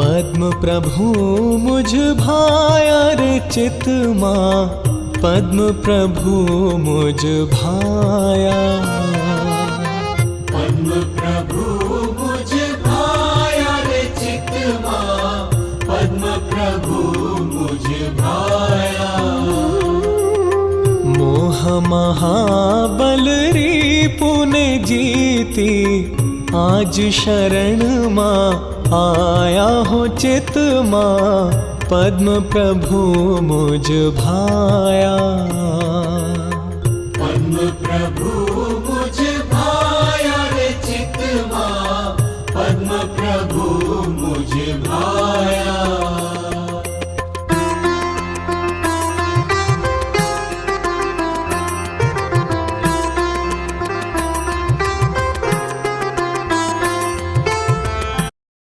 पद्म प्रभु मुझ भाया रे चित माँ, पद्म प्रभु मुझ भाया। पद्म प्रभु मुझ भाया रे चित माँ, पद्म प्रभु मुझ भाया। मोह महाबल रिपु ने जीती, आज शरण माँ आया हो चित माँ, पद्म प्रभु मुझ भाया। पद्म प्रभु मुझ भाया रे चित माँ, पद्म प्रभु मुझ भाया।